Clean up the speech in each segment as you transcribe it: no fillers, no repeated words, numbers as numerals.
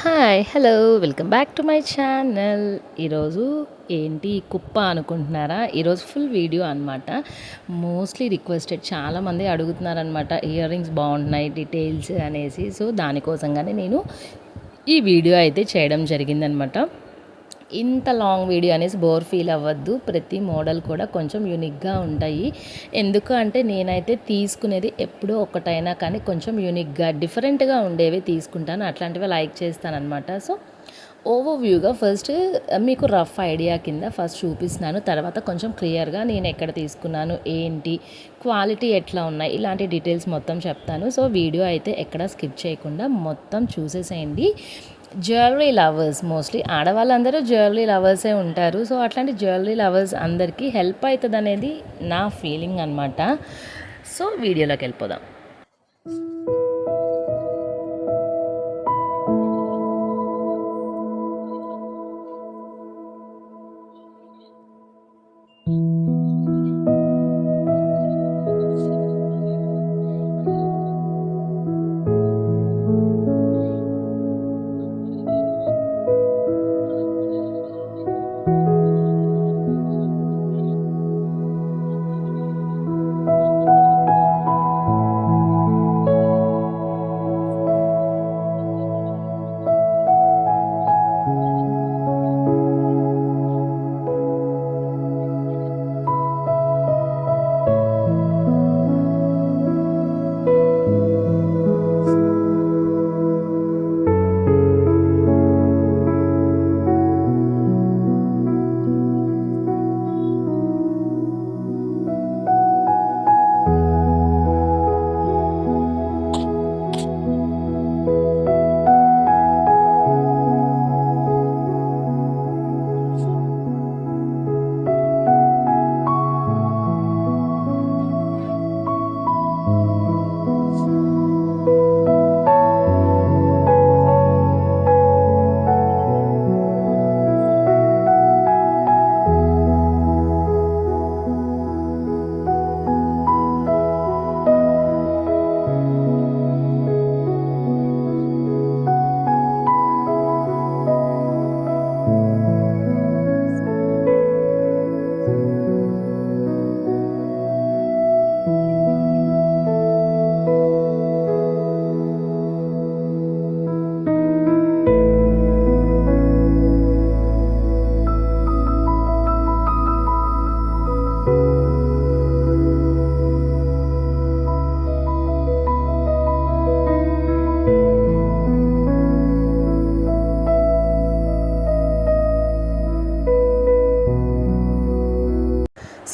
Hi hello welcome back to my channel. ఈరోజు ఏంటి కుప్ప అనుకుంటున్నారా? ఈరోజు ఫుల్ వీడియో అనమాట. మోస్ట్లీ రిక్వెస్టెడ్ చాలామంది అడుగుతున్నారనమాట, ఇయర్ రింగ్స్ బాగుంటున్నాయి డీటెయిల్స్ అనేసి. సో దానికోసంగానే నేను ఈ వీడియో అయితే చేయడం జరిగిందనమాట. ఇంత లాంగ్ వీడియో అనేసి బోర్ ఫీల్ అవ్వద్దు. ప్రతి మోడల్ కూడా కొంచెం యూనిక్గా ఉంటాయి. ఎందుకు అంటే నేనైతే తీసుకునేది ఎప్పుడో ఒకటైనా కానీ కొంచెం యూనిక్గా డిఫరెంట్గా ఉండేవి తీసుకుంటాను. అట్లాంటివి లైక్ చేస్తానన్నమాట. సో ఓవర్‌వ్యూగా ఫస్ట్ మీకు రఫ్ ఐడియా కింద ఫస్ట్ చూపిస్తున్నాను. తర్వాత కొంచెం క్లియర్‌గా నేను ఎక్కడ తీసుకున్నాను, ఏంటి, క్వాలిటీ ఎట్లా ఉన్నాయి, ఇలాంటి డీటెయిల్స్ మొత్తం చెప్తాను. సో వీడియో అయితే ఎక్కడ స్కిప్ చేయకుండా మొత్తం చూసేసేయండి. జ్యువెలరీ లవర్స్, మోస్ట్లీ ఆడవాళ్ళందరూ జ్యువెలరీ లవర్సే ఉంటారు. సో అట్లాంటి జ్యువెలరీ లవర్స్ అందరికీ హెల్ప్ అవుతుందనేది నా ఫీలింగ్ అనమాట. సో వీడియోలోకి వెళ్ళిపోదాం.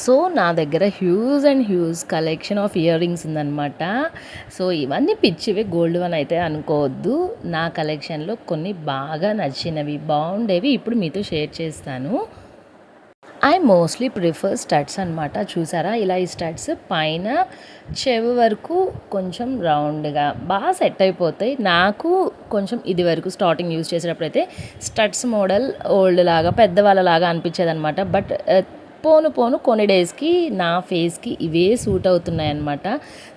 సో నా దగ్గర huge and huge collection of ear rings ఉందన్నమాట. సో ఇవన్నీ పిచ్చివి, గోల్డ్ వన్ అయితే అనుకోవద్దు. నా కలెక్షన్లో కొన్ని బాగా నచ్చినవి, బాగుండేవి ఇప్పుడు మీతో షేర్ చేస్తాను. ఐ మోస్ట్లీ ప్రిఫర్ స్టడ్స్ అనమాట. చూసారా, ఇలా ఈ స్టడ్స్ పైన చెవి వరకు కొంచెం రౌండ్గా బాగా సెట్ అయిపోతాయి. నాకు కొంచెం ఇది వరకు స్టార్టింగ్ యూజ్ చేసేటప్పుడు అయితే స్టడ్స్ మోడల్ ఓల్డ్ లాగా పెద్దవాళ్ళలాగా అనిపించేది అనమాట. బట్ పోను పోను కొన్ని డేస్కి నా ఫేస్కి ఇవే సూట్ అవుతున్నాయి అన్నమాట.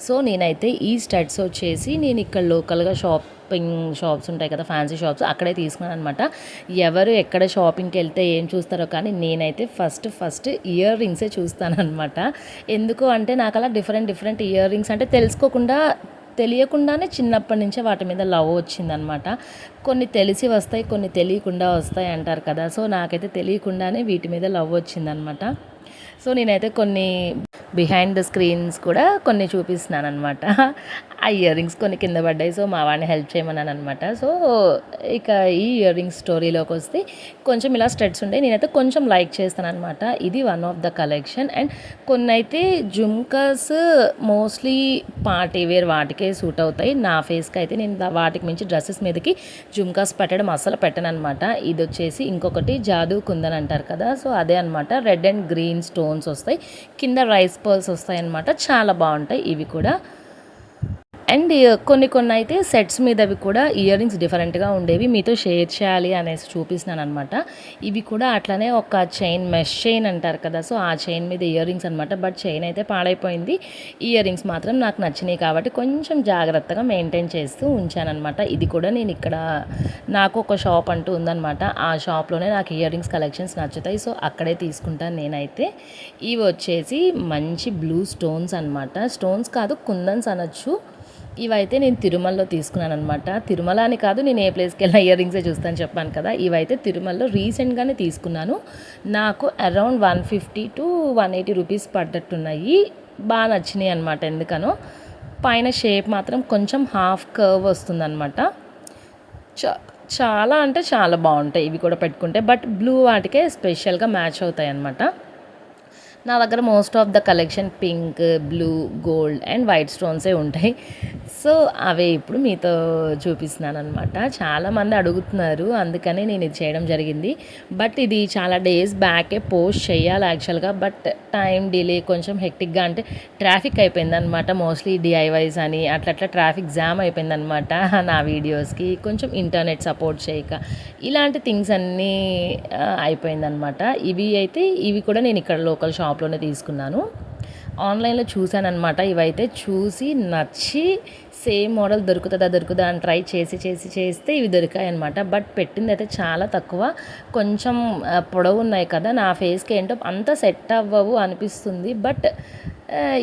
సో నేనైతే ఈ స్టడ్స్ వచ్చేసి నేను ఇక్కడ లోకల్గా షాపింగ్ షాప్స్ ఉంటాయి కదా, ఫ్యాన్సీ షాప్స్, అక్కడే తీసుకున్నాను అనమాట. ఎవరు ఎక్కడ షాపింగ్కి వెళ్తే ఏం చూస్తారో కానీ నేనైతే ఫస్ట్ ఇయర్ రింగ్సే చూస్తానన్నమాట. ఎందుకు అంటే నాకు అలా డిఫరెంట్ ఇయర్ రింగ్స్ అంటే తెలియకుండానే చిన్నప్పటి నుంచే వాటి మీద లవ్ వచ్చిందనమాట. కొన్ని తెలిసి వస్తాయి, కొన్ని తెలియకుండా వస్తాయి అంటారు కదా. సో నాకైతే తెలియకుండానే వీటి మీద లవ్ వచ్చిందనమాట. సో నేనైతే కొన్ని బిహైండ్ ద స్క్రీన్స్ కూడా కొన్ని చూపిస్తున్నాను అనమాట. ఆ ఇయర్ రింగ్స్ కొన్ని కింద పడ్డాయి. సో మా వాడిని హెల్ప్ చేయమన్నాను అనమాట. సో ఇక ఈ ఇయర్ రింగ్స్ స్టోరీలోకి వస్తే కొంచెం ఇలా స్టడ్స్ ఉంటాయి. నేనైతే కొంచెం లైక్ చేస్తాను అనమాట. ఇది one of the collection. And కొన్ని అయితే జుమ్కాస్ మోస్ట్లీ పార్టీ వేర్ వాటికే సూట్ అవుతాయి. నా ఫేస్కి అయితే నేను వాటికి మించి డ్రెస్సెస్ మీదకి జుమ్కాస్ పెట్టడం అస్సలు పెట్టను అనమాట. ఇది వచ్చేసి ఇంకొకటి జాదూ కుందన్ అంటారు కదా. సో అదే అనమాట. రెడ్ అండ్ గ్రీన్ స్టోన్స్ వస్తాయి, కింద రైస్ పర్ల్స్ వస్తాయి అనమాట. చాలా బాగుంటాయి ఇవి కూడా. అండ్ కొన్ని కొన్ని అయితే సెట్స్ మీదవి కూడా ఇయర్ రింగ్స్ డిఫరెంట్గా ఉండేవి, మీతో షేర్ చేయాలి అనేసి చూపిస్తున్నాను అనమాట. ఇవి కూడా అట్లనే ఒక చైన్, మెష్ చైన్ అంటారు కదా, సో ఆ చైన్ మీద ఇయర్ రింగ్స్ అనమాట. బట్ చైన్ అయితే పాడైపోయింది, ఇయర్ రింగ్స్ మాత్రం నాకు నచ్చినాయి కాబట్టి కొంచెం జాగ్రత్తగా మెయింటైన్ చేస్తూ ఉంచానమాట. ఇది కూడా నేను ఇక్కడ నాకు ఒక షాప్ అంటూ ఉందన్నమాట, ఆ షాప్లోనే నాకు ఇయర్ రింగ్స్ కలెక్షన్స్ నచ్చుతాయి, సో అక్కడే తీసుకుంటాను నేనైతే. ఇవి వచ్చేసి మంచి బ్లూ స్టోన్స్ అనమాట, స్టోన్స్ కాదు కుందన్స్ అనొచ్చు. ఇవైతే నేను తిరుమలలో తీసుకున్నాను అనమాట. తిరుమల అని కాదు, నేను ఏ ప్లేస్కి వెళ్ళినా ఇయర్ రింగ్సే చూస్తాను చెప్పాను కదా. ఇవైతే తిరుమలలో రీసెంట్గానే తీసుకున్నాను, నాకు అరౌండ్ 150 to 180 రూపీస్ పడ్డట్టున్నాయి. బాగా నచ్చినాయి అనమాట. ఎందుకనో పైన షేప్ మాత్రం కొంచెం హాఫ్ కర్వ్ వస్తుందన్నమాట. చాలా అంటే చాలా బాగుంటాయి ఇవి కూడా పెట్టుకుంటే, బట్ బ్లూ వాటికే స్పెషల్గా మ్యాచ్ అవుతాయి అన్నమాట. నా దగ్గర most of the collection pink, blue, gold and white స్టోన్సే ఉంటాయి. సో అవే ఇప్పుడు మీతో చూపిస్తున్నాను అనమాట. చాలామంది అడుగుతున్నారు, అందుకనే నేను ఇది చేయడం జరిగింది. బట్ ఇది చాలా డేస్ బ్యాకే పోస్ట్ చేయాలి యాక్చువల్గా, బట్ టైం డిలే, కొంచెం హెక్టిక్గా, అంటే ట్రాఫిక్ అయిపోయిందనమాట. మోస్ట్లీ డిఐవైస్ అని అట్లా ట్రాఫిక్ జామ్ అయిపోయిందనమాట నా వీడియోస్కి. కొంచెం ఇంటర్నెట్ సపోర్ట్ చేయక ఇలాంటి థింగ్స్ అన్నీ అయిపోయిందనమాట. ఇవి కూడా నేను ఇక్కడ లోకల్ షాప్లోనే తీసుకున్నాను. ఆన్లైన్లో చూశానమాట. ఇవైతే చూసి నచ్చి సేమ్ మోడల్ దొరుకుతుందా అని ట్రై చేస్తే ఇవి దొరికాయి అనమాట. బట్ పెట్టింది అయితే చాలా తక్కువ, కొంచెం పొడవు ఉన్నాయి కదా, నా ఫేస్కి ఏంటో అంత సెట్ అవ్వవు అనిపిస్తుంది. బట్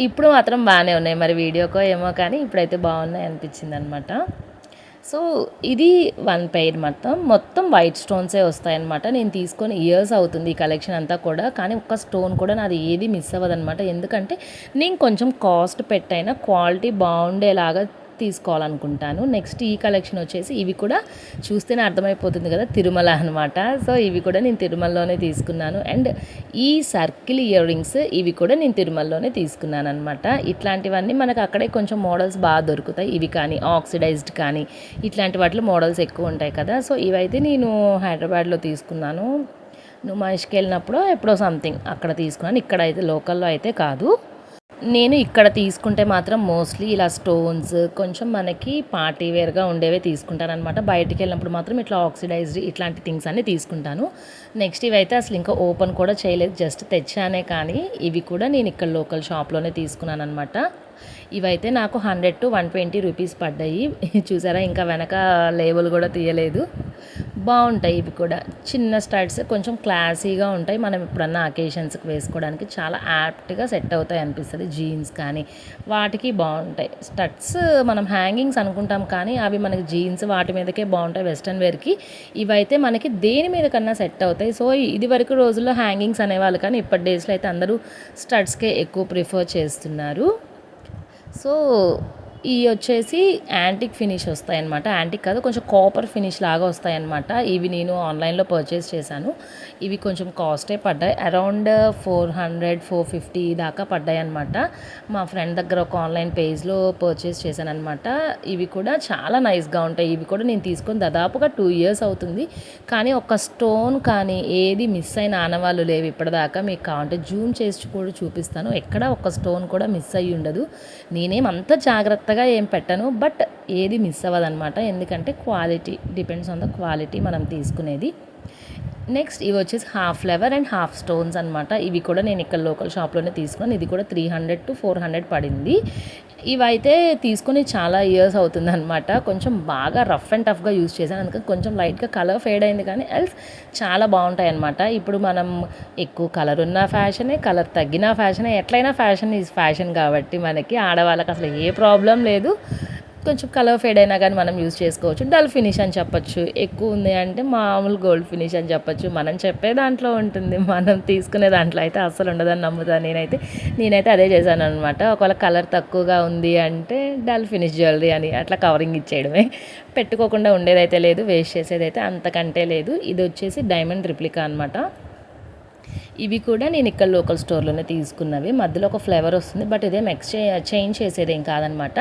ఇప్పుడు మాత్రం బాగానే ఉన్నాయి, మరి వీడియోకో ఏమో కానీ ఇప్పుడైతే బాగున్నాయి అనిపించింది అనమాట. సో ఇది వన్ పెయిర్ మొత్తం వైట్ స్టోన్సే వస్తాయన్నమాట. నేను తీసుకొని ఇయర్స్ అవుతుంది ఈ కలెక్షన్ అంతా కూడా, కానీ ఒక్క స్టోన్ కూడా నాది ఏది మిస్ అవ్వదన్నమాట. ఎందుకంటే నేను కొంచెం కాస్ట్ పెట్టైనా క్వాలిటీ బాగుండేలాగా తీసుకోవాలనుకుంటాను. నెక్స్ట్ ఈ కలెక్షన్ వచ్చేసి ఇవి కూడా చూస్తేనే అర్థమైపోతుంది కదా, తిరుమల అనమాట. సో ఇవి కూడా నేను తిరుమలలోనే తీసుకున్నాను. అండ్ ఈ సర్కిల్ ఇయర్ రింగ్స్ ఇవి కూడా నేను తిరుమలలోనే తీసుకున్నాను అనమాట. ఇట్లాంటివన్నీ మనకు అక్కడే కొంచెం మోడల్స్ బాగా దొరుకుతాయి. ఇవి కానీ ఆక్సిడైజ్డ్ కానీ ఇట్లాంటి వాటిలో మోడల్స్ ఎక్కువ ఉంటాయి కదా. సో ఇవైతే నేను హైదరాబాద్లో తీసుకున్నాను, నుమాయిష్కి వెళ్ళినప్పుడు ఎప్పుడో సంథింగ్ అక్కడ తీసుకున్నాను. ఇక్కడ అయితే లోకల్లో అయితే కాదు. నేను ఇక్కడ తీసుకుంటే మాత్రం మోస్ట్లీ ఇలా స్టోన్స్ కొంచెం మనకి పార్టీ వేర్గా ఉండేవే తీసుకుంటాను అనమాట. బయటికి వెళ్ళినప్పుడు మాత్రం ఇట్లా ఆక్సిడైజ్డ్ ఇట్లాంటి థింగ్స్ అన్నీ తీసుకుంటాను. నెక్స్ట్ ఇవైతే అసలు ఇంకా ఓపెన్ కూడా చేయలేదు, జస్ట్ తెచ్చానే. కానీ ఇవి కూడా నేను ఇక్కడ లోకల్ షాప్లోనే తీసుకున్నాను అనమాట. ఇవైతే నాకు 100 to 120 రూపీస్ పడ్డాయి. చూసారా, ఇంకా వెనక లేబుల్ కూడా తీయలేదు. బాగుంటాయి ఇవి కూడా, చిన్న స్టడ్స్ కొంచెం క్లాసీగా ఉంటాయి. మనం ఎప్పుడన్నా అకేషన్స్కి వేసుకోవడానికి చాలా యాప్ట్గా సెట్ అవుతాయి అనిపిస్తుంది. జీన్స్ కానీ వాటికి బాగుంటాయి. స్టడ్స్ మనం హ్యాంగింగ్స్ అనుకుంటాం కానీ అవి మనకి జీన్స్ వాటి మీదకే బాగుంటాయి వెస్ట్రన్ వేర్కి. ఇవైతే మనకి దేని మీద కన్నా సెట్ అవుతాయి. సో ఇది వరకు రోజుల్లో హ్యాంగింగ్స్ అనేవాళ్ళు, కానీ ఇప్పటి డేస్లో అయితే అందరూ స్టడ్స్కే ఎక్కువ ప్రిఫర్ చేస్తున్నారు. సో ఇవి వచ్చేసి యాంటిక్ ఫినిష్ వస్తాయన్నమాట. యాంటిక్ కాదు, కొంచెం కాపర్ ఫినిష్ లాగా వస్తాయన్నమాట. ఇవి నేను ఆన్లైన్లో పర్చేస్ చేశాను. ఇవి కొంచెం కాస్టే పడ్డాయి, అరౌండ్ 400-450 దాకా పడ్డాయి అనమాట. మా ఫ్రెండ్ దగ్గర ఒక ఆన్లైన్ పేజ్లో పర్చేస్ చేశాను అనమాట. ఇవి కూడా చాలా నైస్గా ఉంటాయి. ఇవి కూడా నేను తీసుకొని దాదాపుగా 2 years అవుతుంది, కానీ ఒక స్టోన్ కానీ ఏది మిస్ అయిన ఆనవాళ్ళు లేవు ఇప్పటిదాకా. మీకు కావాలంటే జూమ్ చేసి కూడా చూపిస్తాను, ఎక్కడ ఒక స్టోన్ కూడా మిస్ అయ్యి ఉండదు. నేనేమంత జాగ్రత్తగా ఏం పెట్టను, బట్ ఏది మిస్ అవ్వదన్నమాట. ఎందుకంటే quality depends on the quality మనం తీసుకునేది. నెక్స్ట్ ఇవి వచ్చేసి half flower and half stones అనమాట. ఇవి కూడా నేను ఇక్కడ లోకల్ షాప్లోనే తీసుకున్నాను. ఇది కూడా 300 to 400 పడింది. ఇవైతే తీసుకొని చాలా ఇయర్స్ అవుతుందన్నమాట. కొంచెం బాగా రఫ్ అండ్ టఫ్గా యూజ్ చేశాను, అందుకని కొంచెం లైట్గా కలర్ ఫేడ్ అయింది, కానీ ఎల్స్ చాలా బాగుంటాయి అన్నమాట. ఇప్పుడు మనం ఎక్కువ కలర్ ఉన్న ఫ్యాషనే, కలర్ తగ్గిన ఫ్యాషనే, ఎట్లయినా ఫ్యాషన్ ఈజ్ ఫ్యాషన్ కాబట్టి మనకి ఆడవాళ్ళకి అసలు ఏ ప్రాబ్లం లేదు. కొంచెం కలర్ ఫేడ్ అయినా కానీ మనం యూజ్ చేసుకోవచ్చు. డల్ ఫినిష్ అని చెప్పొచ్చు, ఎక్కువ ఉంది అంటే మామూలు గోల్డ్ ఫినిష్ అని చెప్పొచ్చు. మనం చెప్పే దాంట్లో ఉంటుంది, మనం తీసుకునే దాంట్లో అయితే అస్సలు ఉండదని నమ్ముతాను నేనైతే అదే చేశాను అనమాట. ఒకవేళ కలర్ తక్కువగా ఉంది అంటే డల్ ఫినిష్ జ్యువెలరీ అని అట్లా కవరింగ్ ఇచ్చేయడమే, పెట్టుకోకుండా ఉండేదైతే లేదు, వేస్ట్ చేసేదైతే అంతకంటే లేదు. ఇది వచ్చేసి డైమండ్ రిప్లికా అనమాట. ఇవి కూడా నేను ఇక్కడ లోకల్ స్టోర్లోనే తీసుకున్నవి. మధ్యలో ఒక ఫ్లేవర్ వస్తుంది, బట్ ఇదేం చేంజ్ చేసేదేం కాదనమాట,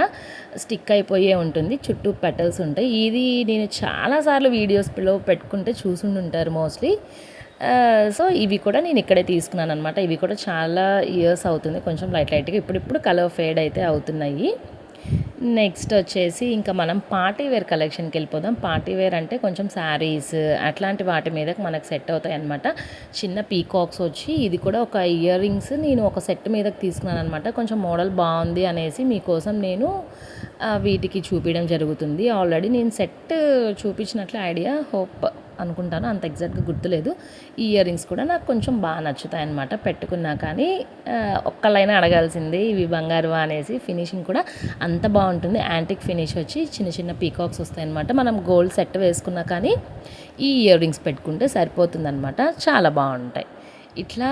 స్టిక్ అయిపోయే ఉంటుంది, చుట్టూ పెటల్స్ ఉంటాయి. ఇది నేను చాలాసార్లు వీడియోస్లో పెట్టుకుంటే చూసుంటారు మోస్ట్లీ. సో ఇవి కూడా నేను ఇక్కడే తీసుకున్నాను అనమాట. ఇవి కూడా చాలా ఇయర్స్ అవుతుంది, కొంచెం లైట్గా ఇప్పుడిప్పుడు కలర్ ఫేడ్ అయితే అవుతున్నాయి. నెక్స్ట్ వచ్చేసి ఇంకా మనం పార్టీ వేర్ కలెక్షన్కి వెళ్ళిపోదాం. పార్టీ వేర్ అంటే కొంచెం శారీస్ అట్లాంటి వాటి మీదకి మనకు సెట్ అవుతాయి అనమాట. చిన్న పీకాక్స్ వచ్చి ఇది కూడా ఒక ఇయర్ రింగ్స్ నేను ఒక సెట్ మీదకి తీసుకున్నాను అనమాట. కొంచెం మోడల్ బాగుంది అనేసి మీకోసం నేను వీటికి చూపించడం జరుగుతుంది. ఆల్రెడీ నేను సెట్ చూపించినట్లు ఐడియా హోప్ అనుకుంటాను, అంత ఎగ్జాక్ట్గా గుర్తులేదు. ఈ ఇయర్ రింగ్స్ కూడా నాకు కొంచెం బాగా నచ్చుతాయి అనమాట. పెట్టుకున్నా కానీ ఒక్కళ్ళైనా అడగాల్సిందే ఇవి బంగారు అనేసి. ఫినిషింగ్ కూడా అంత బాగుంటుంది. యాంటిక్ ఫినిష్ వచ్చి చిన్న చిన్న పీకాక్స్ వస్తాయి అనమాట. మనం గోల్డ్ సెట్ వేసుకున్నా కానీ ఈ ఇయర్ రింగ్స్ పెట్టుకుంటే సరిపోతుందన్నమాట. చాలా బాగుంటాయి. ఇట్లా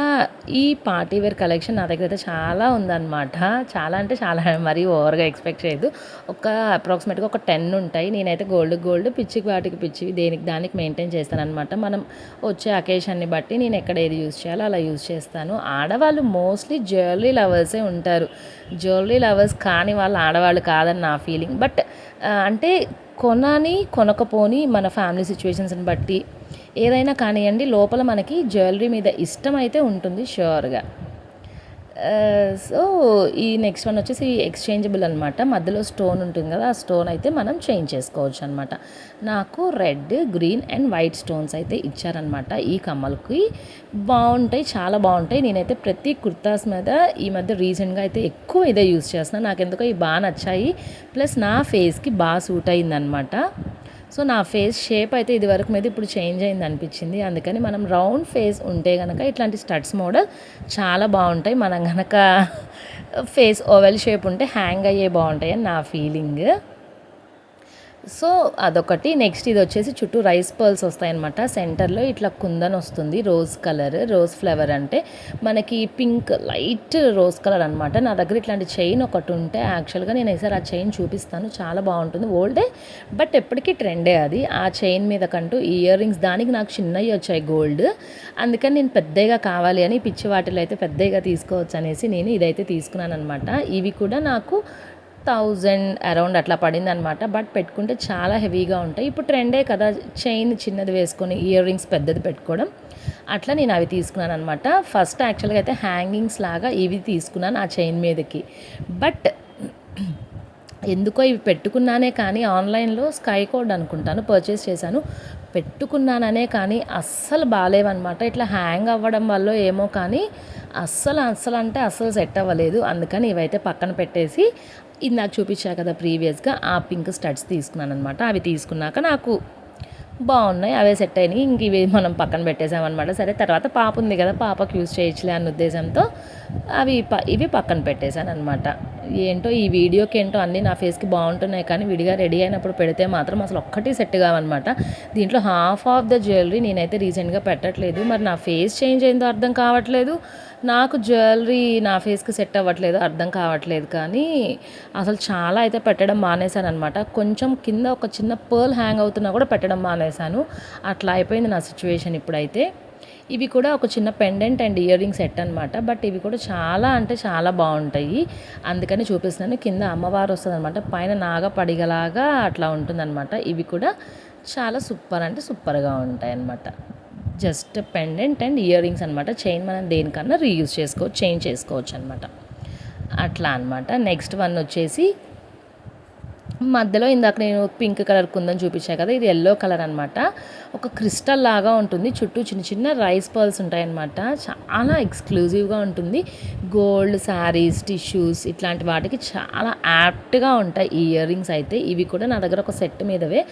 ఈ పార్టీ వేర్ కలెక్షన్ నా దగ్గర అయితే చాలా ఉందన్నమాట. చాలా అంటే చాలా మరీ ఓవర్గా ఎక్స్పెక్ట్ చేయదు. ఒక అప్రాక్సిమేట్గా ఒక 10 ఉంటాయి. నేనైతే గోల్డ్ పిచ్చికి వాటికి పిచ్చివి దేనికి దానికి మెయింటైన్ చేస్తానన్నమాట. మనం వచ్చే అకేషన్ని బట్టి నేను ఎక్కడ ఏది యూజ్ చేయాలో అలా యూజ్ చేస్తాను. ఆడవాళ్ళు మోస్ట్లీ జ్యువెలరీ లవర్సే ఉంటారు. జ్యువెలరీ లవర్స్ కాని వాళ్ళు ఆడవాళ్ళు కాదని నా ఫీలింగ్. బట్ అంటే కొనకపోని మన ఫ్యామిలీ సిచ్యువేషన్స్ని బట్టి ఏదైనా కానివ్వండి, లోపల మనకి జ్యువెలరీ మీద ఇష్టం అయితే ఉంటుంది ష్యూర్గా. సో ఈ నెక్స్ట్ వన్ వచ్చేసి ఎక్స్చేంజబుల్ అనమాట. మధ్యలో స్టోన్ ఉంటుంది కదా, ఆ స్టోన్ అయితే మనం చేంజ్ చేసుకోవచ్చు అనమాట. నాకు red, green and white stones అయితే ఇచ్చారనమాట. ఈ కమ్మలకి బాగుంటాయి, చాలా బాగుంటాయి. నేనైతే ప్రతి కుర్తాస్ మీద ఈ మధ్య రీసెంట్గా అయితే ఎక్కువ ఇదే యూస్ చేస్తున్నాను. నాకు ఎందుకో ఇవి బాగా నచ్చాయి. ప్లస్ నా ఫేస్కి బాగా సూట్ అయిందనమాట. సో నా ఫేస్ షేప్ అయితే ఇది వరకు మీద ఇప్పుడు చేంజ్ అయింది అనిపించింది. అందుకని మనం రౌండ్ ఫేస్ ఉంటే కనుక ఇట్లాంటి స్టడ్స్ మోడల్ చాలా బాగుంటాయి. మనం కనుక ఫేస్ ఓవెల్ షేప్ ఉంటే హ్యాంగ్ అయ్యే బాగుంటాయి అని నా ఫీలింగ్. సో అదొకటి. నెక్స్ట్ ఇది వచ్చేసి చుట్టూ రైస్ పర్ల్స్ వస్తాయన్నమాట. సెంటర్లో ఇట్లా కుందన్ వస్తుంది, రోజ్ కలర్. రోజ్ ఫ్లేవర్ అంటే మనకి పింక్ లైట్ రోజ్ కలర్ అనమాట. నా దగ్గర ఇట్లాంటి చైన్ ఒకటి ఉంటే యాక్చువల్గా నేను ఈసారి ఆ చైన్ చూపిస్తాను. చాలా బాగుంటుంది. ఓల్డే బట్ ఎప్పటికీ ట్రెండే అది. ఆ చైన్ మీద కంటూ ఇయర్ రింగ్స్ దానికి నాకు చిన్నవి వచ్చాయి గోల్డ్. అందుకని నేను పెద్దగా కావాలి అని పిచ్చి వాటిలో అయితే పెద్దగా తీసుకోవచ్చు అనేసి నేను ఇదైతే తీసుకున్నాను అనమాట. ఇవి కూడా నాకు 1000 అరౌండ్ అట్లా పడింది అనమాట. బట్ పెట్టుకుంటే చాలా హెవీగా ఉంటాయి. ఇప్పుడు ట్రెండే కదా చైన్ చిన్నది వేసుకొని ఇయర్ రింగ్స్ పెద్దది పెట్టుకోవడం. అట్లా నేను అవి తీసుకున్నాను అనమాట. ఫస్ట్ యాక్చువల్గా అయితే హ్యాంగింగ్స్ లాగా ఇవి తీసుకున్నాను ఆ చైన్ మీదకి. బట్ ఎందుకో ఇవి పెట్టుకున్నానే కానీ ఆన్లైన్లో స్కై కోడ్ అనుకుంటాను పర్చేస్ చేశాను. పెట్టుకున్నాననే కానీ అస్సలు బాగాలేవన్నమాట. ఇట్లా హ్యాంగ్ అవ్వడం వల్ల ఏమో కానీ అస్సలు అంటే అస్సలు సెట్ అవ్వలేదు. అందుకని ఇవైతే పక్కన పెట్టేసి ఇందాక చూపించా కదా ప్రీవియస్గా ఆ పింక్ స్టడ్స్ తీసుకున్నాను అనమాట. అవి తీసుకున్నాక నాకు బాగున్నాయి, అవే సెట్ అయినాయి. ఇంక ఇవి మనం పక్కన పెట్టేసామన్నమాట. సరే తర్వాత పాప ఉంది కదా, పాపకు యూజ్ చేయొచ్చులే అన్న ఉద్దేశంతో ఇవి పక్కన పెట్టేశాను అనమాట. ఏంటో ఈ వీడియోకి ఏంటో అన్నీ నా ఫేస్కి బాగుంటున్నాయి కానీ విడిగా రెడీ అయినప్పుడు పెడితే మాత్రం అసలు ఒక్కటి సెట్ కావన్నమాట. దీంట్లో హాఫ్ ఆఫ్ ద జ్యువెలరీ నేనైతే రీసెంట్గా పెట్టట్లేదు. మరి నా ఫేస్ చేంజ్ అయిందో అర్థం కావట్లేదు, నాకు జ్యువెలరీ నా ఫేస్కి సెట్ అవ్వట్లేదు అర్థం కావట్లేదు. కానీ అసలు చాలా అయితే పెట్టడం మానేశాను అనమాట. కొంచెం కింద ఒక చిన్న పర్ల్ హ్యాంగ్ అవుతున్నా కూడా పెట్టడం మానేశాను. అట్లా అయిపోయింది నా సిచ్యువేషన్ ఇప్పుడైతే. ఇవి కూడా ఒక చిన్న pendant and ear ring set అనమాట. బట్ ఇవి కూడా చాలా అంటే చాలా బాగుంటాయి. అందుకని చూపిస్తున్నాను. కింద అమ్మవారు వస్తుంది అనమాట, పైన నాగ పడిగలాగా అట్లా ఉంటుందన్నమాట. ఇవి కూడా చాలా సూపర్ అంటే సూపర్గా ఉంటాయి అన్నమాట. Just pendant and ear rings అనమాట. చైన్ మనం దేనికన్నా రీయూజ్ చేసుకోవచ్చు, చేంజ్ చేసుకోవచ్చు అనమాట. అట్లా అనమాట. నెక్స్ట్ వన్ వచ్చేసి మధ్యలో ఇందాక నేను పింక్ కలర్ కుందని చూపించాను కదా, ఇది ఎల్లో కలర్ అనమాట. ఒక క్రిస్టల్ లాగా ఉంటుంది, చుట్టూ చిన్న చిన్న రైస్ పర్ల్స్ ఉంటాయన్నమాట. చాలా ఎక్స్క్లూజివ్గా ఉంటుంది. గోల్డ్ శారీస్, టిష్యూస్ ఇట్లాంటి వాటికి చాలా యాప్ట్గా ఉంటాయి ఈ ఇయర్ రింగ్స్ అయితే. ఇవి కూడా నా దగ్గర ఒక సెట్ మీదవే.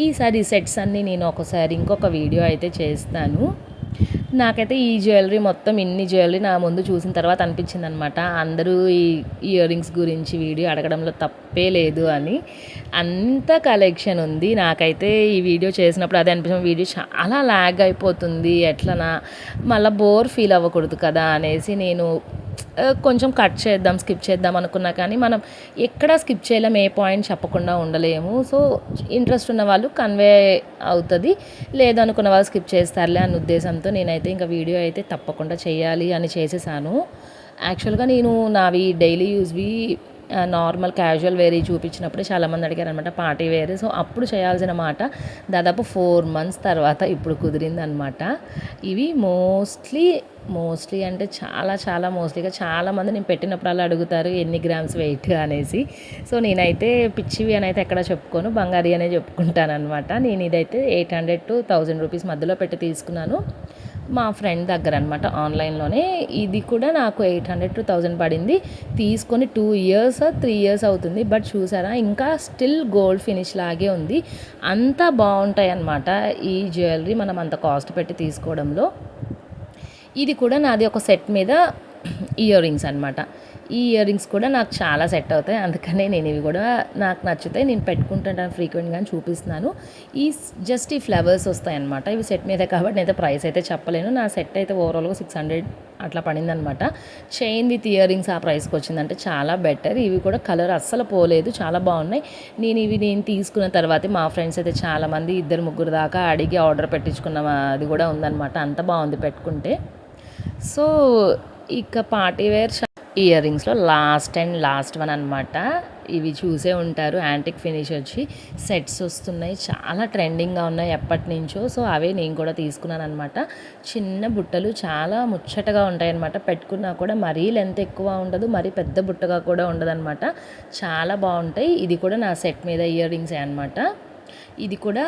ఈసారి ఈ సెట్స్ అన్నీ నేను ఒకసారి ఇంకొక వీడియో అయితే చేస్తాను. నాకైతే ఈ జ్యువెలరీ మొత్తం ఇన్ని జ్యువెలరీ నా ముందు చూసిన తర్వాత అనిపించింది అనమాట, అందరూ ఈ ఇయర్ రింగ్స్ గురించి వీడియో అడగడంలో తప్పే లేదు అని. అంత కలెక్షన్ ఉంది. నాకైతే ఈ వీడియో చేసినప్పుడు అదే అనిపించింది, వీడియో చాలా ల్యాగ్ అయిపోతుంది, ఎట్లనా మళ్ళీ బోర్ ఫీల్ అవ్వకూడదు కదా అనేసి నేను కొంచెం కట్ చేద్దాం, స్కిప్ చేద్దాం అనుకున్నా. కానీ మనం ఎక్కడ స్కిప్ చేయలేం, ఏ పాయింట్ చెప్పకుండా ఉండలేము. సో ఇంట్రెస్ట్ ఉన్న వాళ్ళు కన్వే అవుతుంది, లేదనుకున్న వాళ్ళు స్కిప్ చేస్తారులే అన్న ఉద్దేశంతో నేనైతే ఇంకా వీడియో అయితే తప్పకుండా చేయాలి అని చేసేసాను. యాక్చువల్గా నేను నావి డైలీ యూజ్వి నార్మల్ క్యాజువల్ వేర్ చూపించినప్పుడు చాలామంది అడిగారనమాట పార్టీ వేర్. సో అప్పుడు చేయాల్సిన మాట దాదాపు 4 months తర్వాత ఇప్పుడు కుదిరిందనమాట. ఇవి మోస్ట్లీ అంటే చాలా మోస్ట్లీగా చాలామంది నేను పెట్టినప్పుడల్లా అడుగుతారు ఎన్ని గ్రామ్స్ వెయిట్ అనేసి. సో నేనైతే పిచ్చివి అని అయితే ఎక్కడ చెప్పుకోను, బంగారి అనే చెప్పుకుంటానమాట. నేను ఇదైతే 800 to 1000 రూపీస్ మధ్యలో పెట్టి తీసుకున్నాను మా ఫ్రెండ్ దగ్గర అనమాట, ఆన్లైన్లోనే. ఇది కూడా నాకు 800 to 1000 పడింది. తీసుకొని 2 years 3 years అవుతుంది. బట్ చూసారా ఇంకా స్టిల్ గోల్డ్ ఫినిష్ లాగే ఉంది. అంతా బాగుంటాయి అన్నమాట ఈ జ్యువెలరీ మనం అంత కాస్ట్ పెట్టి తీసుకోవడంలో. ఇది కూడా నాది ఒక సెట్ మీద ఇయర్ రింగ్స్ అనమాట. ఈ ఇయర్ రింగ్స్ కూడా నాకు చాలా సెట్ అవుతాయి, అందుకనే నేను ఇవి కూడా నాకు నచ్చుతాయి, నేను పెట్టుకుంటుంటాను ఫ్రీక్వెంట్గా చూపిస్తున్నాను. జస్ట్ ఈ ఫ్లవర్స్ వస్తాయి అనమాట. ఇవి సెట్ మీద కాబట్టి నేనైతే ప్రైస్ అయితే చెప్పలేను. నా సెట్ అయితే ఓవరాల్గా 600 అట్లా పడిందనమాట. చైన్ విత్ ఇయర్ రింగ్స్ ఆ ప్రైస్కి వచ్చిందంటే చాలా బెటర్. ఇవి కూడా కలర్ అస్సలు పోలేదు, చాలా బాగున్నాయి. నేను తీసుకున్న తర్వాతే మా ఫ్రెండ్స్ అయితే చాలామంది 2-3 దాకా అడిగి ఆర్డర్ పెట్టించుకున్న అది కూడా ఉందన్నమాట. అంత బాగుంది పెట్టుకుంటే. సో ఇక పార్టీ వేర్ ఇయర్ రింగ్స్లో లాస్ట్ వన్ అనమాట. ఇవి చూసే ఉంటారు, యాంటిక్ ఫినిష్ వచ్చి సెట్స్ వస్తున్నాయి, చాలా ట్రెండింగ్గా ఉన్నాయి ఎప్పటి నుంచో. సో అవే నేను కూడా తీసుకున్నాను అనమాట. చిన్న బుట్టలు చాలా ముచ్చటగా ఉంటాయి అనమాట. పెట్టుకున్నా కూడా మరీ లెంత్ ఎక్కువ ఉండదు, మరీ పెద్ద బుట్టగా కూడా ఉండదు అనమాట. చాలా బాగుంటాయి. ఇది కూడా నా సెట్ మీద ఇయర్ రింగ్సే అనమాట. ఇది కూడా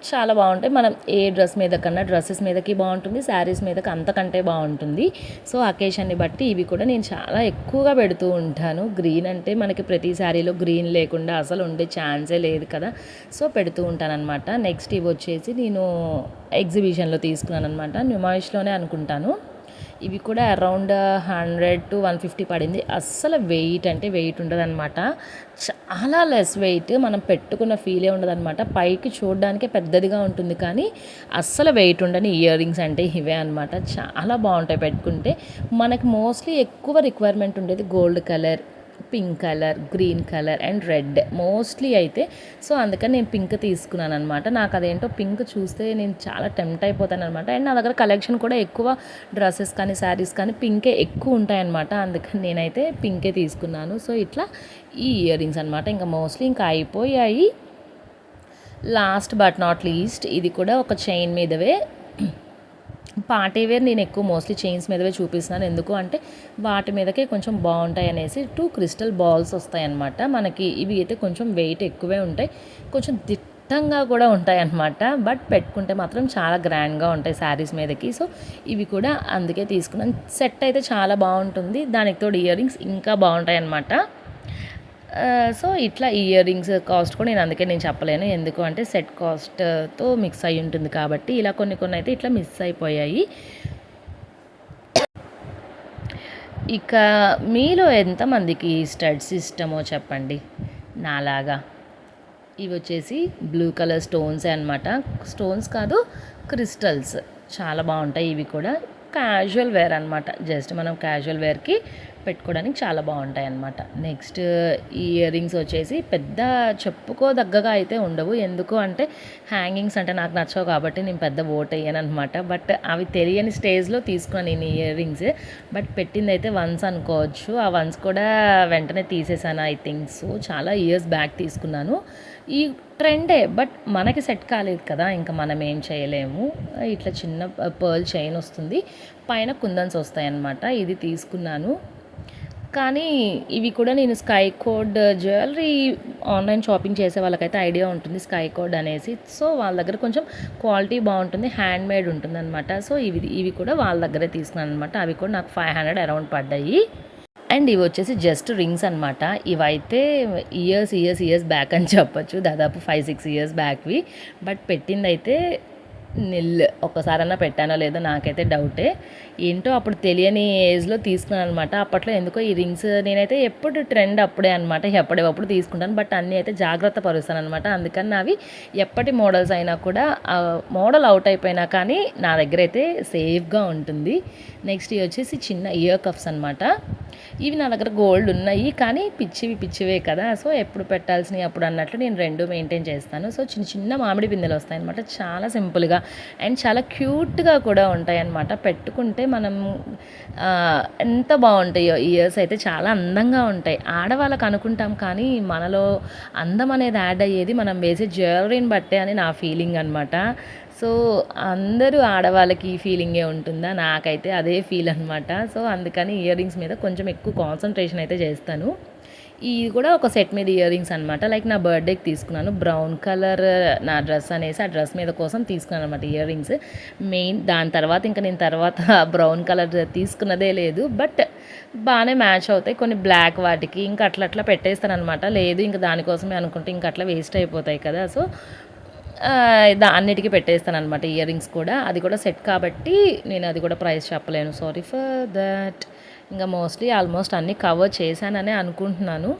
చాలా బాగుంటాయి. మనం ఏ డ్రెస్ మీద కన్నా డ్రెస్సెస్ మీదకి బాగుంటుంది, శారీస్ మీదకి అంతకంటే బాగుంటుంది. సో అకేషన్ని బట్టి ఇవి కూడా నేను చాలా ఎక్కువగా పెడుతూ ఉంటాను. గ్రీన్ అంటే మనకి ప్రతి శారీలో గ్రీన్ లేకుండా అసలు ఉండే ఛాన్సే లేదు కదా. సో పెడుతూ ఉంటానన్నమాట. నెక్స్ట్ ఇవి వచ్చేసి నేను ఎగ్జిబిషన్లో తీసుకున్నాను అనమాట, న్యూమాయిష్లోనే అనుకుంటాను. ఇవి కూడా అరౌండ్ 100 to 150 పడింది. అస్సలు వెయిట్ అంటే వెయిట్ ఉండదన్నమాట, చాలా లెస్ వెయిట్. మనం పెట్టుకున్న ఫీలే ఉండదన్నమాట. పైకి చూడడానికే పెద్దదిగా ఉంటుంది కానీ అస్సలు వెయిట్ ఉండని ఇయర్ రింగ్స్ అంటే ఇవే అనమాట. చాలా బాగుంటాయి పెట్టుకుంటే. మనకి మోస్ట్లీ ఎక్కువ రిక్వైర్మెంట్ ఉండేది gold colour, pink colour, green colour and red mostly అయితే. సో అందుకని నేను పింక్ తీసుకున్నాను అనమాట. నాకు అదేంటో పింక్ చూస్తే నేను చాలా టెంప్ట్ అయిపోతాను అనమాట. అండ్ నా దగ్గర కలెక్షన్ కూడా ఎక్కువ డ్రెస్సెస్ కానీ శారీస్ కానీ పింకే ఎక్కువ ఉంటాయన్నమాట. అందుకని నేనైతే పింకే తీసుకున్నాను. సో ఇట్లా ఈ ఇయర్ రింగ్స్ అనమాట. ఇంకా మోస్ట్లీ ఇంకా అయిపోయాయి. లాస్ట్ బట్ నాట్ లీస్ట్ ఇది కూడా ఒక చైన్ మీదవే. పార్టీ వేర్ నేను ఎక్కువ మోస్ట్లీ చైన్స్ మీదవే చూపిస్తున్నాను. ఎందుకు అంటే వాటి మీదకే కొంచెం బాగుంటాయి అనేసి. 2 crystal balls వస్తాయి అన్నమాట మనకి. ఇవి అయితే కొంచెం వెయిట్ ఎక్కువే ఉంటాయి, కొంచెం దిట్టంగా కూడా ఉంటాయి అన్నమాట. బట్ పెట్టుకుంటే మాత్రం చాలా గ్రాండ్గా ఉంటాయి శారీస్ మీదకి. సో ఇవి కూడా అందుకే తీసుకున్నాను. సెట్ అయితే చాలా బాగుంటుంది, దానికి తోడు ఇయర్ రింగ్స్ ఇంకా బాగుంటాయి అన్నమాట. సో ఇట్లా ఇయర్ రింగ్స్ కాస్ట్ కూడా నేను చెప్పలేను, ఎందుకు అంటే సెట్ కాస్ట్తో మిక్స్ అయి ఉంటుంది కాబట్టి. ఇలా కొన్ని అయితే ఇట్లా మిస్ అయిపోయాయి. ఇక మీలో ఎంతమందికి స్టడ్స్ ఇష్టమో చెప్పండి నాలాగా. ఇవి వచ్చేసి బ్లూ కలర్ స్టోన్సే అనమాట. స్టోన్స్ కాదు, క్రిస్టల్స్. చాలా బాగుంటాయి ఇవి కూడా. క్యాజువల్ వేర్ అనమాట, జస్ట్ మనం క్యాజువల్ వేర్కి పెట్టుకోవడానికి చాలా బాగుంటాయి అన్నమాట. నెక్స్ట్ ఈ ఇయర్ రింగ్స్ వచ్చేసి పెద్ద చెప్పుకోదగ్గగా అయితే ఉండవు, ఎందుకు అంటే హ్యాంగింగ్స్ అంటే నాకు నచ్చవు కాబట్టి నేను పెద్ద ఓట్ అయ్యాను అనమాట. బట్ అవి తెలియని స్టేజ్లో తీసుకున్నాను నేను ఇయర్ రింగ్స్. బట్ పెట్టింది అయితే వన్స్ అనుకోవచ్చు. ఆ వన్స్ కూడా వెంటనే తీసేసాను ఐ థింక్ సో. చాలా ఇయర్స్ బ్యాక్ తీసుకున్నాను. ఈ ట్రెండే, బట్ మనకి సెట్ కాలేదు కదా, ఇంకా మనం ఏం చేయలేము. ఇట్లా చిన్న పర్ల్ చైన్ వస్తుంది, పైన కుందన్స్ వస్తాయి అన్నమాట. ఇది తీసుకున్నాను. కానీ ఇవి కూడా నేను sky code jewellery online shopping చేసే వాళ్ళకైతే ఐడియా ఉంటుంది స్కై కోడ్ అనేసి. సో వాళ్ళ దగ్గర కొంచెం క్వాలిటీ బాగుంటుంది, హ్యాండ్ మేడ్ ఉంటుంది అనమాట. సో ఇవి కూడా వాళ్ళ దగ్గరే తీసుకున్నాను అనమాట. అవి కూడా నాకు 500 అరౌండ్ పడ్డాయి. అండ్ ఇవి వచ్చేసి జస్ట్ రింగ్స్ అనమాట. ఇవైతే ఇయర్స్ బ్యాక్ అని చెప్పొచ్చు, దాదాపు 5-6 ఇయర్స్ బ్యాక్వి. బట్ పెట్టింది అయితే ఒక్కసారన్నా పెట్టానో లేదో నాకైతే డౌటే. ఏంటో అప్పుడు తెలియని ఏజ్లో తీసుకున్నాను అనమాట. అప్పట్లో ఎందుకో ఈ రింగ్స్ నేనైతే ఎప్పుడు ట్రెండ్ అప్పుడే అనమాట, ఎప్పుడప్పుడు తీసుకుంటాను. బట్ అన్నీ అయితే జాగ్రత్త పరుస్తాను అనమాట. అందుకని నావి ఎప్పటి మోడల్స్ అయినా కూడా మోడల్ అవుట్ అయిపోయినా కానీ నా దగ్గర అయితే సేఫ్గా ఉంటుంది. నెక్స్ట్ ఇవి వచ్చేసి చిన్న ఇయర్ కప్స్ అనమాట. ఇవి నా దగ్గర గోల్డ్ ఉన్నాయి, కానీ పిచ్చివే కదా, సో ఎప్పుడు పెట్టాల్సినవి అప్పుడు అన్నట్లు నేను రెండు మెయింటైన్ చేస్తాను. సో చిన్న చిన్న మామిడి బిందెలు వస్తాయన్నమాట, చాలా సింపుల్గా అండ్ చాలా క్యూట్గా కూడా ఉంటాయి అన్నమాట. పెట్టుకుంటే మనం ఎంత బాగుంటాయో, ఇయర్స్ అయితే చాలా అందంగా ఉంటాయి. ఆడవాళ్ళకు అనుకుంటాం కానీ మనలో అందం అనేది యాడ్ అయ్యేది మనం వేసే జ్యువెలరీని బట్టే అని నా ఫీలింగ్ అనమాట. సో అందరూ ఆడవాళ్ళకి ఈ ఫీలింగే ఉంటుందా? నాకైతే అదే ఫీల్ అనమాట. సో అందుకని ఇయర్ రింగ్స్ మీద కొంచెం ఎక్కువ కాన్సన్ట్రేషన్ అయితే చేస్తాను. ఇది కూడా ఒక సెట్ మీద ఇయర్ రింగ్స్ అనమాట. లైక్ నా బర్త్డేకి తీసుకున్నాను, బ్రౌన్ కలర్ నా డ్రెస్ అనేసి ఆ డ్రెస్ మీద కోసం తీసుకున్నాను అనమాట ఇయర్ రింగ్స్. మెయిన్ దాని తర్వాత ఇంకా నేను తర్వాత బ్రౌన్ కలర్ తీసుకున్నదే లేదు, బట్ బాగానే మ్యాచ్ అవుతాయి కొన్ని బ్లాక్ వాటికి. ఇంకా అట్లా పెట్టేస్తాను అనమాట. లేదు ఇంకా దానికోసమే అనుకుంటే ఇంకా అట్లా వేస్ట్ అయిపోతాయి కదా, సో అన్నిటికీ పెట్టేస్తాను అనమాట ఇయర్ రింగ్స్ కూడా. అది కూడా సెట్ కాబట్టి నేను అది కూడా ప్రైస్ చెప్పలేను, సారీ ఫర్ దట్. ఇంకా మోస్ట్లీ ఆల్మోస్ట్ అన్నీ కవర్ చేశాననే అనుకుంటున్నాను.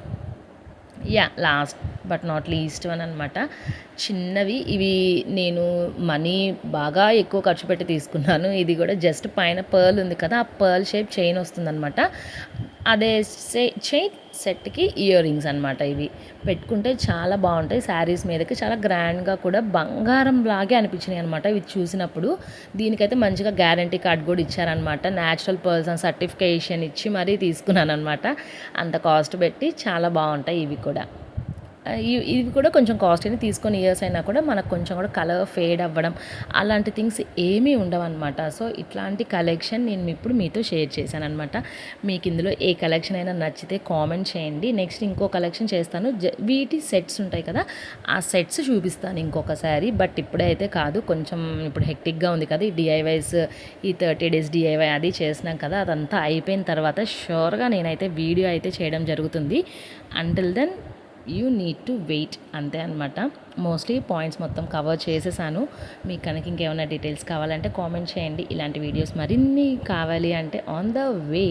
Last but not least one అనమాట, చిన్నవి ఇవి. నేను మనీ బాగా ఎక్కువ ఖర్చు పెట్టి తీసుకున్నాను. ఇది కూడా జస్ట్ పైన పర్ల్ ఉంది కదా, ఆ పర్ల్ షేప్ చైన్ వస్తుందన్నమాట. అదే చైన్ సెట్కి ఇయర్ రింగ్స్ అనమాట. ఇవి పెట్టుకుంటే చాలా బాగుంటాయి, శారీస్ మీదకి చాలా గ్రాండ్గా కూడా బంగారం లాగే అనిపించినాయి అనమాట ఇవి చూసినప్పుడు. దీనికైతే మంచిగా గ్యారంటీ కార్డ్ కూడా ఇచ్చారనమాట, న్యాచురల్ పర్సన్ సర్టిఫికేషన్ ఇచ్చి మరీ తీసుకున్నాను అనమాట. అంత కాస్ట్ పెట్టి చాలా బాగుంటాయి ఇవి కూడా. ఇవి కూడా కొంచెం కాస్ట్లీని తీసుకొని ఇయర్స్ అయినా కూడా మనకు కొంచెం కూడా కలర్ ఫేడ్ అవ్వడం అలాంటి థింగ్స్ ఏమీ ఉండవన్నమాట. సో ఇట్లాంటి కలెక్షన్ నేను ఇప్పుడు మీతో షేర్ చేశాను అనమాట. మీకు ఇందులో ఏ కలెక్షన్ అయినా నచ్చితే కామెంట్ చేయండి. నెక్స్ట్ ఇంకో కలెక్షన్ చేస్తాను, వీటి సెట్స్ ఉంటాయి కదా, ఆ సెట్స్ చూపిస్తాను ఇంకొకసారి. బట్ ఇప్పుడే అయితే కాదు, కొంచెం ఇప్పుడు హెక్టిక్గా ఉంది కదా, ఈ డిఐవైస్, ఈ 30 days డిఐవై అది చేసినాం కదా, అదంతా అయిపోయిన తర్వాత షూర్గా నేనైతే వీడియో అయితే చేయడం జరుగుతుంది. Until then you need to wait, అంతే అనమాట. మోస్ట్లీ పాయింట్స్ మొత్తం కవర్ చేసేసాను. మీకు కనుక ఇంకేమైనా డీటెయిల్స్ కావాలంటే కామెంట్ చేయండి. ఇలాంటి వీడియోస్ మరిన్ని కావాలి అంటే ఆన్ ద వే.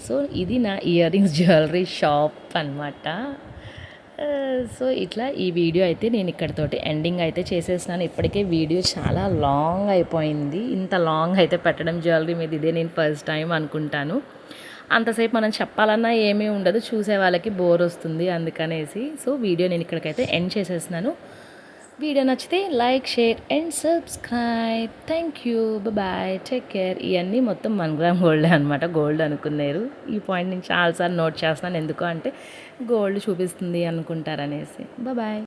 సో ఇది నా ఇయర్ రింగ్స్ జ్యువెలరీ షాప్ అనమాట. సో ఇట్లా ఈ వీడియో అయితే నేను ఇక్కడితోటి ఎండింగ్ అయితే చేసేసినాను. ఇప్పటికే వీడియో చాలా లాంగ్ అయిపోయింది. ఇంత లాంగ్ అయితే పెట్టడం జ్యువెలరీ మీద ఇదే నేను ఫస్ట్ టైం అనుకుంటాను. అంతసేపు మనం చెప్పాలన్నా ఏమీ ఉండదు, చూసే వాళ్ళకి బోర్ వస్తుంది అందుకనేసి. సో వీడియో నేను ఇక్కడికైతే ఎండ్ చేసేస్తున్నాను. వీడియో నచ్చితే like, share and subscribe. Thank you, bye, take care. ఇవన్నీ మొత్తం 1 గ్రామ్ గోల్డే అనమాట, గోల్డ్ అనుకున్నారు. ఈ పాయింట్ నేను చాలాసార్లు నోట్ చేస్తున్నాను, ఎందుకు అంటే గోల్డ్ చూపిస్తుంది అనుకుంటారనేసి. బాయ్.